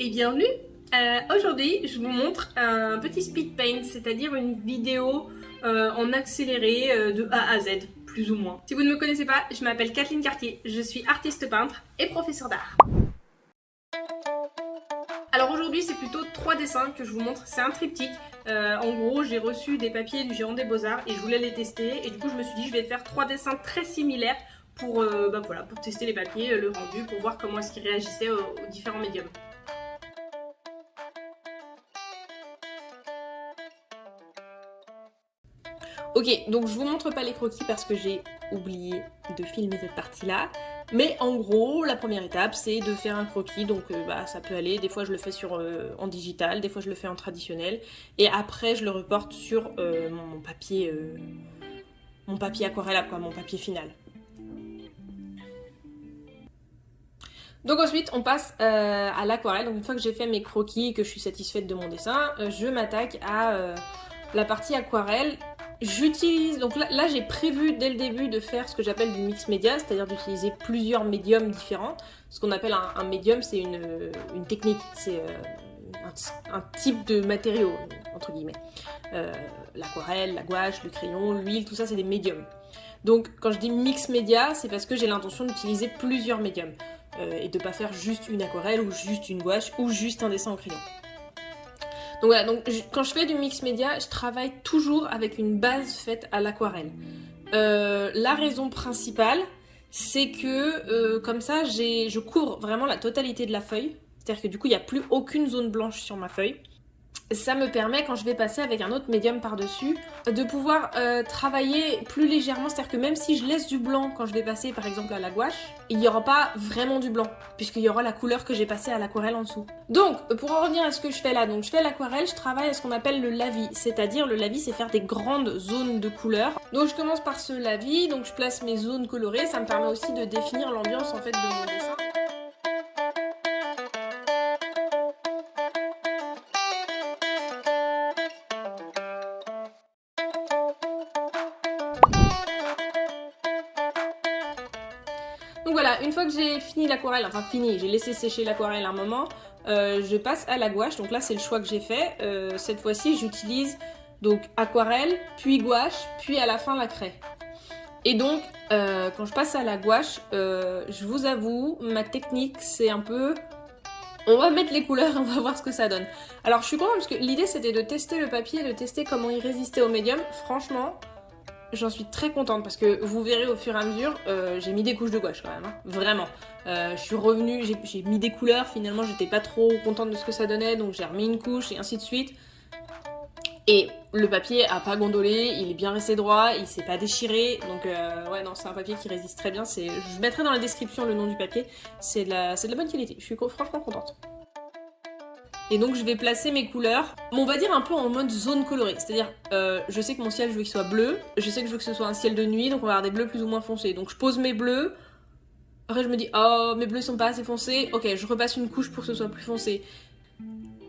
Et bienvenue. Aujourd'hui, je vous montre un petit speed paint, c'est-à-dire une vidéo en accéléré de A à Z, plus ou moins. Si vous ne me connaissez pas, je m'appelle Kathleen Cartier, je suis artiste peintre et professeure d'art. Alors aujourd'hui, c'est plutôt 3 dessins que je vous montre, c'est un triptyque. En gros, j'ai reçu des papiers du Géant des Beaux-Arts et je voulais les tester, et du coup je me suis dit je vais faire 3 dessins très similaires pour, pour tester les papiers, le rendu, pour voir comment est-ce qu'ils réagissaient aux différents médiums. Ok, donc je vous montre pas les croquis parce que j'ai oublié de filmer cette partie-là. Mais en gros, la première étape, c'est de faire un croquis. Donc ça peut aller. Des fois, je le fais en digital, des fois, je le fais en traditionnel. Et après, je le reporte sur mon papier aquarelle, quoi, mon papier final. Donc ensuite, on passe à l'aquarelle. Donc une fois que j'ai fait mes croquis et que je suis satisfaite de mon dessin, je m'attaque à la partie aquarelle. J'utilise, donc là j'ai prévu dès le début de faire ce que j'appelle du mix média, c'est-à-dire d'utiliser plusieurs médiums différents. Ce qu'on appelle un médium, c'est une technique, c'est un type de matériau, entre guillemets. L'aquarelle, la gouache, le crayon, l'huile, tout ça c'est des médiums. Donc quand je dis mix média, c'est parce que j'ai l'intention d'utiliser plusieurs médiums et de ne pas faire juste une aquarelle ou juste une gouache ou juste un dessin au crayon. Donc voilà, quand je fais du mix média, je travaille toujours avec une base faite à l'aquarelle. La raison principale, c'est que comme ça, je couvre vraiment la totalité de la feuille. C'est-à-dire que du coup, il n'y a plus aucune zone blanche sur ma feuille. Ça me permet, quand je vais passer avec un autre médium par-dessus, de pouvoir travailler plus légèrement. C'est-à-dire que même si je laisse du blanc quand je vais passer par exemple à la gouache, il n'y aura pas vraiment du blanc, puisqu'il y aura la couleur que j'ai passée à l'aquarelle en dessous. Donc, pour en revenir à ce que je fais là, donc je fais l'aquarelle, je travaille à ce qu'on appelle le lavis. C'est-à-dire, le lavis, c'est faire des grandes zones de couleurs. Donc je commence par ce lavis, donc je place mes zones colorées. Ça me permet aussi de définir l'ambiance en fait de mon dessin. Donc voilà, une fois que j'ai fini l'aquarelle, enfin fini, j'ai laissé sécher l'aquarelle un moment, je passe à la gouache. Donc là c'est le choix que j'ai fait. Cette fois-ci j'utilise donc aquarelle, puis gouache, puis à la fin la craie. Et donc quand je passe à la gouache, je vous avoue, ma technique c'est un peu... On va mettre les couleurs et on va voir ce que ça donne. Alors je suis contente parce que l'idée c'était de tester le papier, de tester comment il résistait au médium. Franchement... J'en suis très contente parce que vous verrez au fur et à mesure, j'ai mis des couches de gouache quand même, hein, vraiment. Je suis revenue, j'ai mis des couleurs, finalement j'étais pas trop contente de ce que ça donnait, donc j'ai remis une couche et ainsi de suite. Et le papier a pas gondolé, il est bien resté droit, il s'est pas déchiré, donc ouais non c'est un papier qui résiste très bien. Je mettrai dans la description le nom du papier, c'est de la bonne qualité, je suis franchement contente. Et donc je vais placer mes couleurs, on va dire un peu en mode zone colorée, c'est-à-dire je sais que mon ciel je veux qu'il soit bleu, je sais que je veux que ce soit un ciel de nuit, donc on va avoir des bleus plus ou moins foncés. Donc je pose mes bleus, après je me dis oh mes bleus sont pas assez foncés, ok je repasse une couche pour que ce soit plus foncé.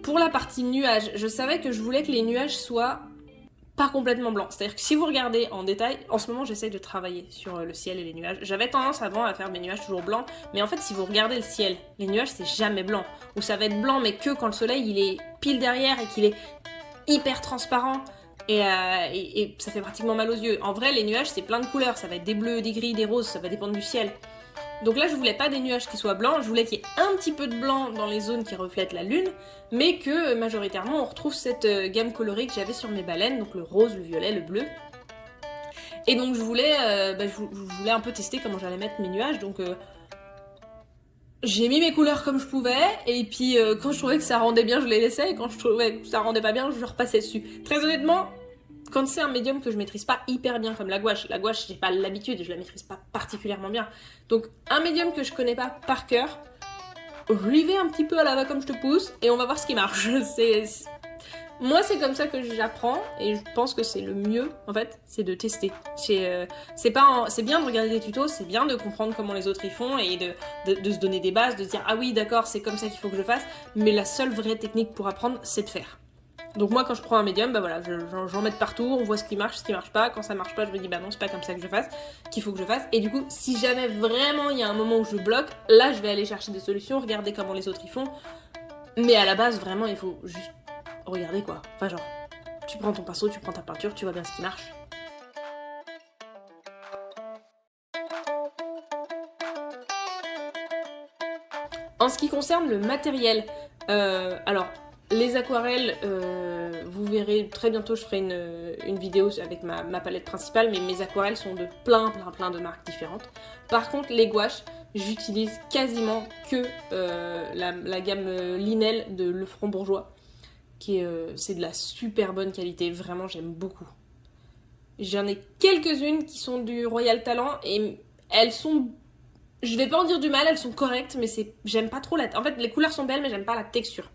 Pour la partie nuages, je savais que je voulais que les nuages soient pas complètement blancs, c'est-à-dire que si vous regardez en détail, en ce moment j'essaye de travailler sur le ciel et les nuages. J'avais tendance avant à faire mes nuages toujours blancs, mais en fait si vous regardez le ciel, les nuages c'est jamais blanc, ou ça va être blanc mais que quand le soleil il est pile derrière et qu'il est hyper transparent, et ça fait pratiquement mal aux yeux. En vrai les nuages c'est plein de couleurs, ça va être des bleus, des gris, des roses, ça va dépendre du ciel. Donc là je voulais pas des nuages qui soient blancs, je voulais qu'il y ait un petit peu de blanc dans les zones qui reflètent la lune, mais que majoritairement on retrouve cette gamme colorée que j'avais sur mes baleines, donc le rose, le violet, le bleu. Et donc je voulais un peu tester comment j'allais mettre mes nuages, donc j'ai mis mes couleurs comme je pouvais, et puis quand je trouvais que ça rendait bien je les laissais, et quand je trouvais que ça rendait pas bien je repassais dessus. Très honnêtement, quand c'est un médium que je maîtrise pas hyper bien comme la gouache j'ai pas l'habitude, je la maîtrise pas particulièrement bien. Donc un médium que je connais pas par cœur, j'y vais un petit peu à la va comme je te pousse et on va voir ce qui marche. Moi c'est comme ça que j'apprends et je pense que c'est le mieux en fait, c'est de tester. C'est bien de regarder des tutos, c'est bien de comprendre comment les autres y font et de se donner des bases, de se dire ah oui d'accord c'est comme ça qu'il faut que je fasse, mais la seule vraie technique pour apprendre c'est de faire. Donc moi, quand je prends un médium, bah voilà, j'en mets partout, on voit ce qui marche pas. Quand ça marche pas, je me dis bah non, c'est pas comme ça que je fasse, qu'il faut que je fasse. Et du coup, si jamais vraiment il y a un moment où je bloque, là, je vais aller chercher des solutions, regarder comment les autres y font. Mais à la base, vraiment, il faut juste regarder quoi. Enfin genre, tu prends ton pinceau, tu prends ta peinture, tu vois bien ce qui marche. En ce qui concerne le matériel, alors les aquarelles, vous verrez très bientôt, je ferai une vidéo avec ma palette principale, mais mes aquarelles sont de plein de marques différentes. Par contre, les gouaches, j'utilise quasiment que la gamme Linel de Lefranc Bourgeois, c'est de la super bonne qualité, vraiment j'aime beaucoup. J'en ai quelques-unes qui sont du Royal Talent et elles sont... Je vais pas en dire du mal, elles sont correctes, mais j'aime pas trop En fait, les couleurs sont belles, mais j'aime pas la texture.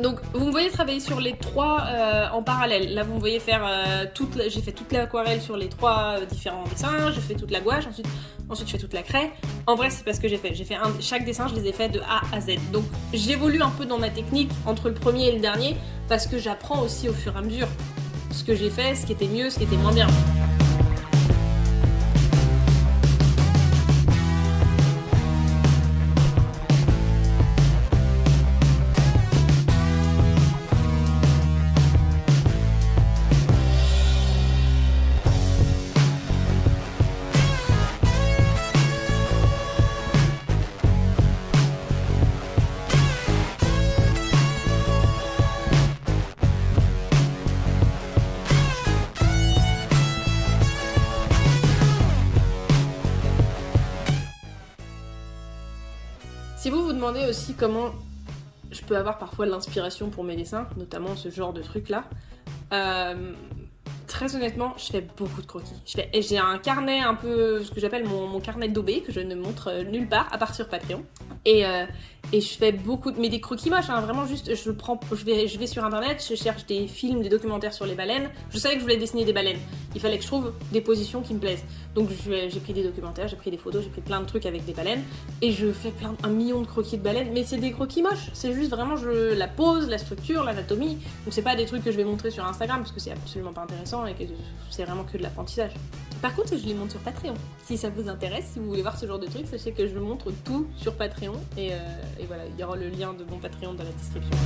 Donc vous me voyez travailler sur les trois en parallèle. Là vous me voyez faire j'ai fait toute l'aquarelle sur les trois différents dessins, j'ai fait toute la gouache, ensuite je fais toute la craie. En vrai c'est pas ce que j'ai fait. Chaque dessin je les ai fait de A à Z. Donc j'évolue un peu dans ma technique entre le premier et le dernier parce que j'apprends aussi au fur et à mesure ce que j'ai fait, ce qui était mieux, ce qui était moins bien. Si vous vous demandez aussi comment je peux avoir parfois de l'inspiration pour mes dessins, notamment ce genre de truc-là, très honnêtement, je fais beaucoup de croquis. J'ai un carnet un peu, ce que j'appelle mon carnet d'OB, que je ne montre nulle part, à part sur Patreon. Et je fais beaucoup mais des croquis moches, hein, vraiment juste, je vais sur internet, je cherche des films, des documentaires sur les baleines. Je savais que je voulais dessiner des baleines. Il fallait que je trouve des positions qui me plaisent. Donc j'ai pris des documentaires, j'ai pris des photos, j'ai pris plein de trucs avec des baleines. Et je fais un million de croquis de baleines, mais c'est des croquis moches. C'est juste vraiment la pose, la structure, l'anatomie. Donc c'est pas des trucs que je vais montrer sur Instagram, parce que c'est absolument pas intéressant et que c'est vraiment que de l'apprentissage. Par contre, je les montre sur Patreon. Si ça vous intéresse, si vous voulez voir ce genre de trucs, sachez que je montre tout sur Patreon. Et voilà, il y aura le lien de mon Patreon dans la description.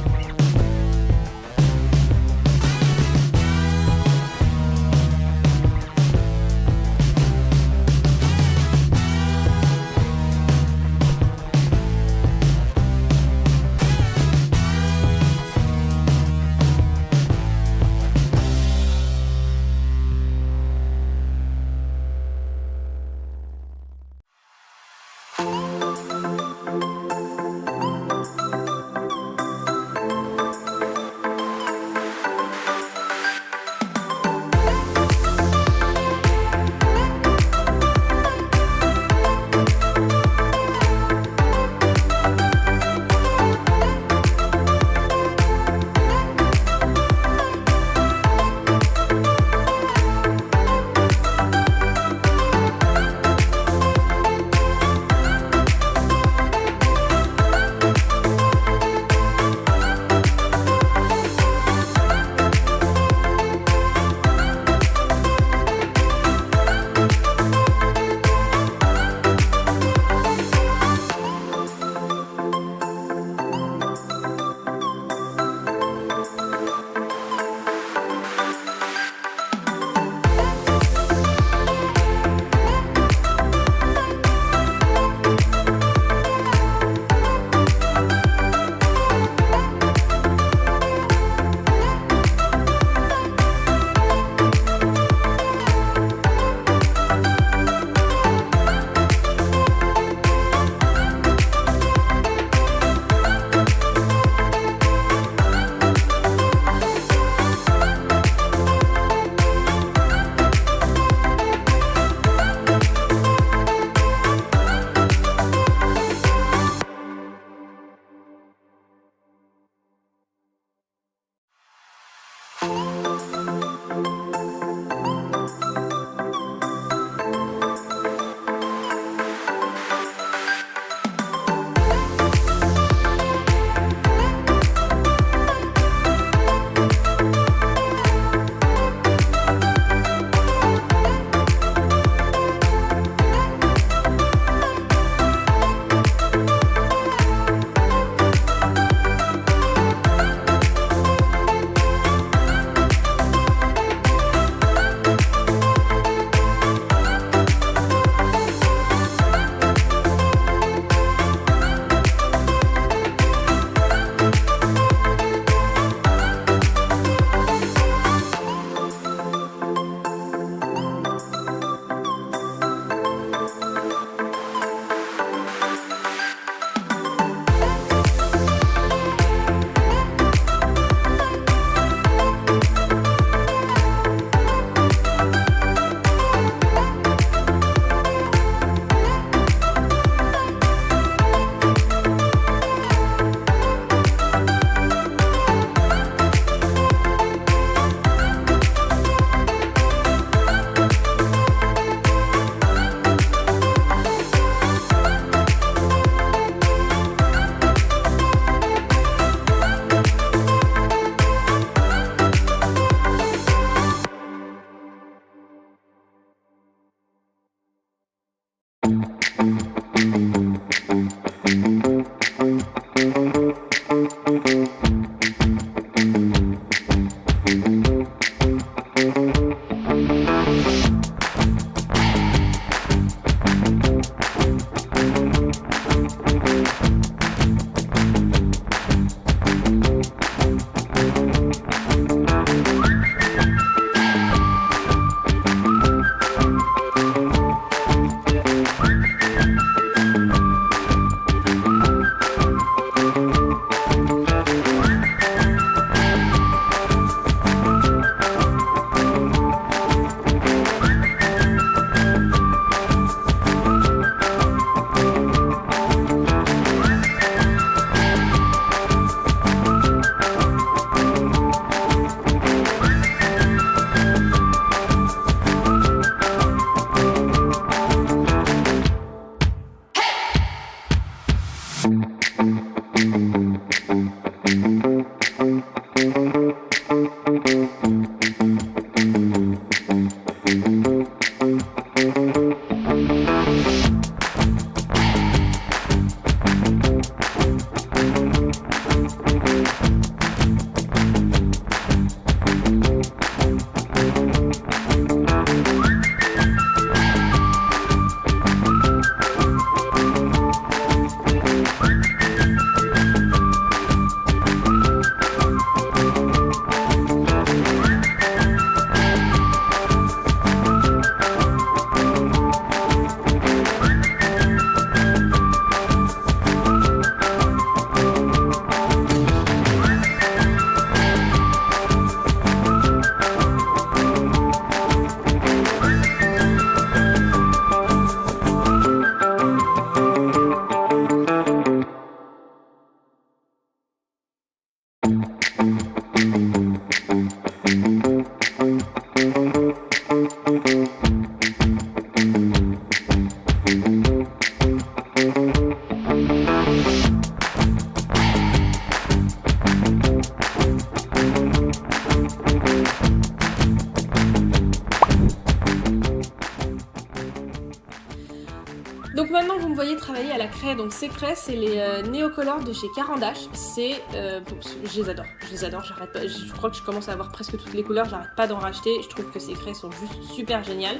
Donc maintenant vous me voyez travailler à la craie, donc ces craies c'est les Neocolor de chez Caran d'Ache, je les adore, j'arrête pas, je crois que je commence à avoir presque toutes les couleurs, j'arrête pas d'en racheter, je trouve que ces craies sont juste super géniales.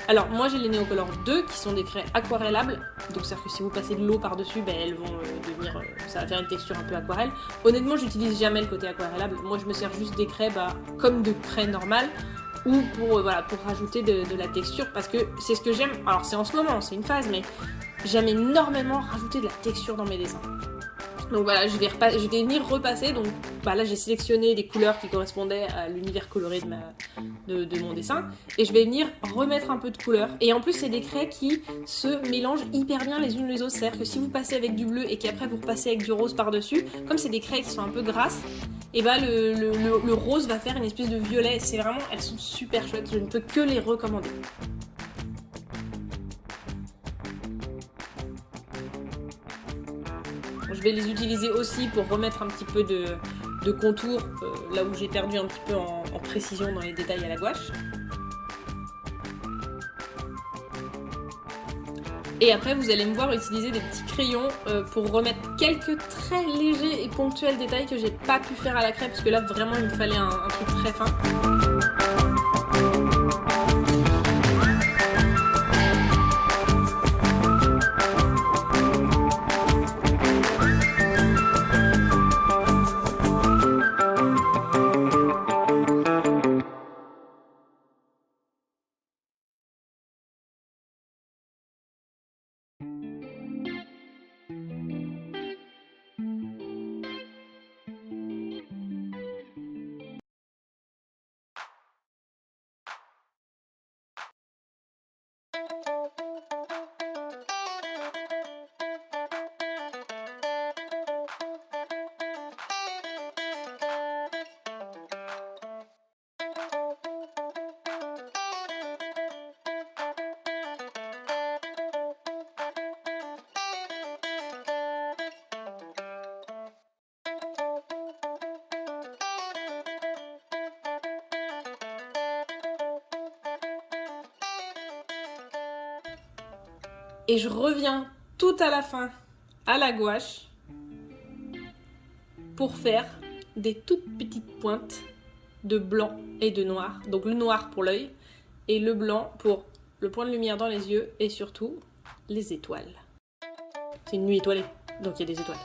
Alors moi j'ai les Neocolor 2 qui sont des craies aquarellables, donc c'est-à-dire que si vous passez de l'eau par-dessus, elles vont devenir, ça va faire une texture un peu aquarelle. Honnêtement j'utilise jamais le côté aquarellable, moi je me sers juste des craies comme de craies normales, ou pour rajouter de la texture, parce que c'est ce que j'aime. Alors c'est en ce moment, c'est une phase, mais j'aime énormément rajouter de la texture dans mes dessins. Donc voilà, je vais venir repasser, donc là j'ai sélectionné des couleurs qui correspondaient à l'univers coloré de mon dessin, et je vais venir remettre un peu de couleur. Et en plus c'est des craies qui se mélangent hyper bien les unes les autres, c'est-à-dire que si vous passez avec du bleu et qu'après vous repassez avec du rose par-dessus, comme c'est des craies qui sont un peu grasses, et le rose va faire une espèce de violet. C'est vraiment, elles sont super chouettes, je ne peux que les recommander. Je vais les utiliser aussi pour remettre un petit peu de contour là où j'ai perdu un petit peu en précision dans les détails à la gouache. Et après vous allez me voir utiliser des petits crayons pour remettre quelques très légers et ponctuels détails que j'ai pas pu faire à la craie, parce que là vraiment il me fallait un truc très fin. Et je reviens tout à la fin à la gouache pour faire des toutes petites pointes de blanc et de noir. Donc le noir pour l'œil et le blanc pour le point de lumière dans les yeux et surtout les étoiles. C'est une nuit étoilée, donc il y a des étoiles.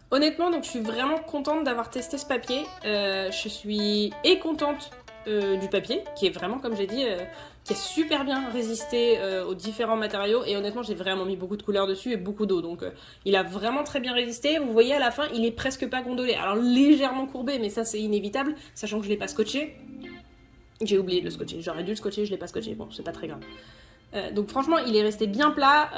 Honnêtement, donc je suis vraiment contente d'avoir testé ce papier. Je suis contente du papier, qui est vraiment, comme j'ai dit, qui a super bien résisté aux différents matériaux. Et honnêtement, j'ai vraiment mis beaucoup de couleurs dessus et beaucoup d'eau. Donc il a vraiment très bien résisté. Vous voyez, à la fin, il est presque pas gondolé. Alors légèrement courbé, mais ça c'est inévitable, sachant que je l'ai pas scotché. J'ai oublié de le scotcher. J'aurais dû le scotcher, je l'ai pas scotché. Bon, c'est pas très grave. Donc franchement, il est resté bien plat.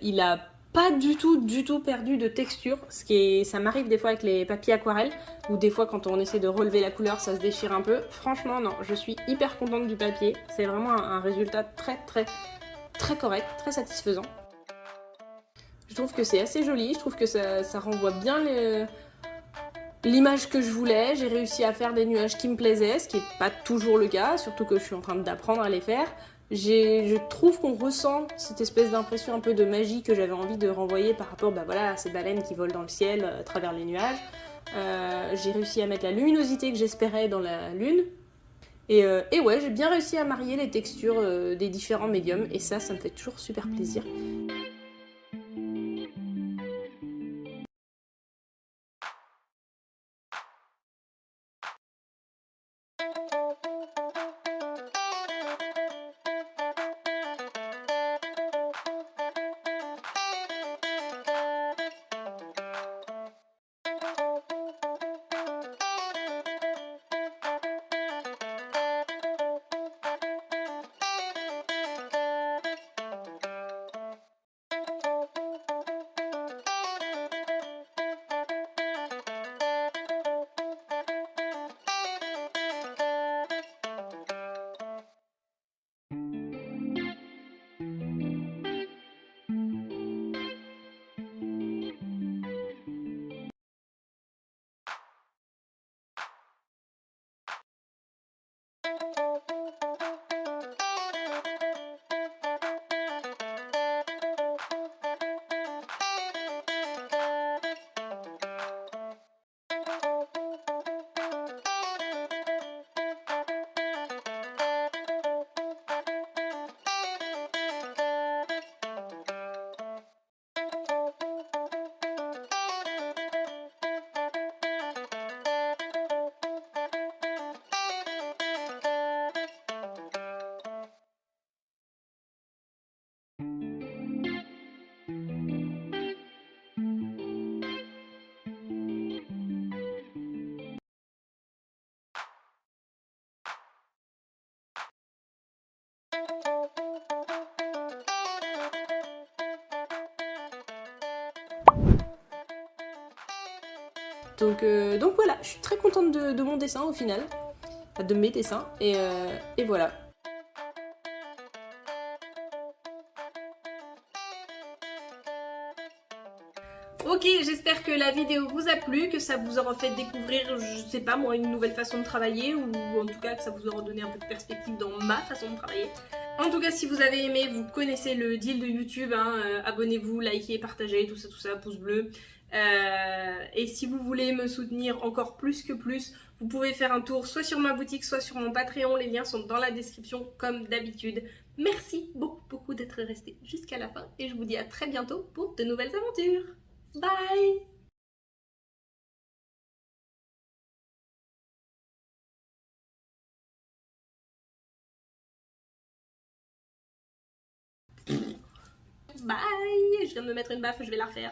Il a pas du tout perdu de texture. Ça m'arrive des fois avec les papiers aquarelles, ou des fois quand on essaie de relever la couleur, ça se déchire un peu. Franchement, non, je suis hyper contente du papier. C'est vraiment un résultat très correct, très satisfaisant. Je trouve que c'est assez joli. Je trouve que ça renvoie bien l'image que je voulais. J'ai réussi à faire des nuages qui me plaisaient, ce qui n'est pas toujours le cas, surtout que je suis en train d'apprendre à les faire. Je trouve qu'on ressent cette espèce d'impression un peu de magie que j'avais envie de renvoyer par rapport à ces baleines qui volent dans le ciel à travers les nuages. J'ai réussi à mettre la luminosité que j'espérais dans la lune. Et ouais, j'ai bien réussi à marier les textures des différents médiums, et ça me fait toujours super plaisir. Donc voilà, je suis très contente de mon dessin au final, de mes dessins, et voilà. Ok, j'espère que la vidéo vous a plu, que ça vous aura fait découvrir, je sais pas moi, une nouvelle façon de travailler, ou en tout cas que ça vous aura donné un peu de perspective dans ma façon de travailler. En tout cas, si vous avez aimé, vous connaissez le deal de YouTube, hein, abonnez-vous, likez, partagez, tout ça, pouce bleu. Et si vous voulez me soutenir encore plus que plus, vous pouvez faire un tour soit sur ma boutique, soit sur mon Patreon, les liens sont dans la description comme d'habitude. Merci beaucoup d'être resté jusqu'à la fin, et je vous dis à très bientôt pour de nouvelles aventures. Bye! Bye! Je viens de me mettre une baffe, je vais la refaire.